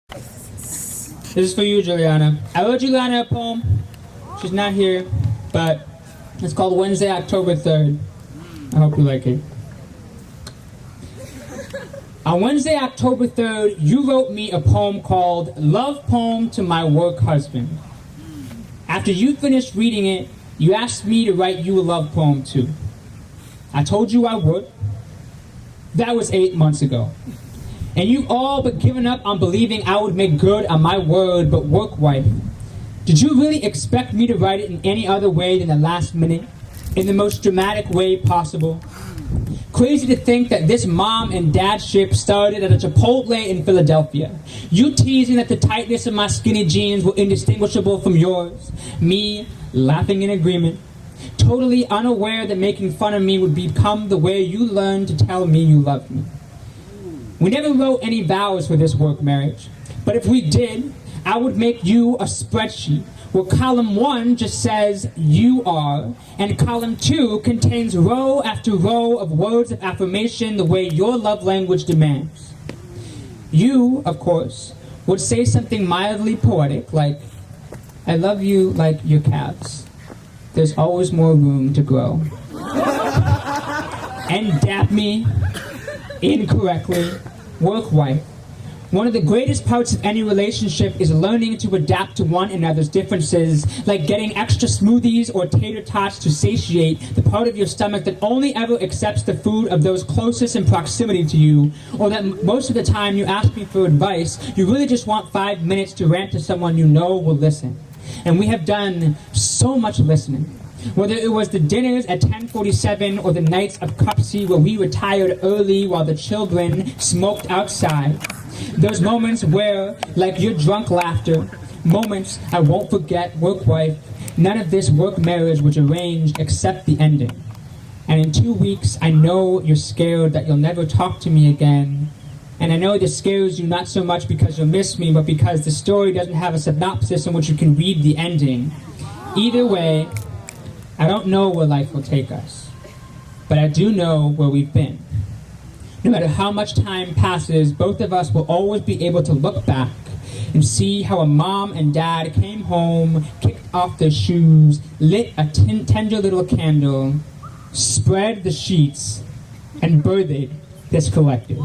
This is for you, Juliana. I wrote Juliana a poem. She's not here, but it's called Wednesday, October 3rd. I hope you like it. On Wednesday, October 3rd, you wrote me a poem called Love Poem to My Work Husband. After you finished reading it, you asked me to write you a love poem too. I told you I would. That was 8 months ago. And you've all but given up on believing I would make good on my word, but work wife. Did you really expect me to write it in any other way than the last minute? In the most dramatic way possible? Crazy to think that this mom and dad ship started at a Chipotle in Philadelphia. You teasing that the tightness of my skinny jeans were indistinguishable from yours. Me laughing in agreement. Totally unaware that making fun of me would become the way you learned to tell me you loved me. We never wrote any vows for this work marriage, but if we did, I would make you a spreadsheet where column 1 just says you are, and column 2 contains row after row of words of affirmation the way your love language demands. You, of course, would say something mildly poetic like, I love you like your calves. There's always more room to grow. And dap me incorrectly, work wife. One of the greatest parts of any relationship is learning to adapt to one another's differences, like getting extra smoothies or tater tots to satiate the part of your stomach that only ever accepts the food of those closest in proximity to you, or that most of the time you ask me for advice, you really just want 5 minutes to rant to someone you know will listen. And we have done so much listening. Whether it was the dinners at 10:47 or the nights of cupsy where we retired early while the children smoked outside. Those moments where, like your drunk laughter, moments I won't forget, work wife, none of this work marriage was arranged except the ending. And in 2 weeks, I know you're scared that you'll never talk to me again. And I know this scares you not so much because you'll miss me, but because the story doesn't have a synopsis in which you can read the ending. Either way, I don't know where life will take us, but I do know where we've been. No matter how much time passes, both of us will always be able to look back and see how a mom and dad came home, kicked off their shoes, lit a tender little candle, spread the sheets, and birthed this collective.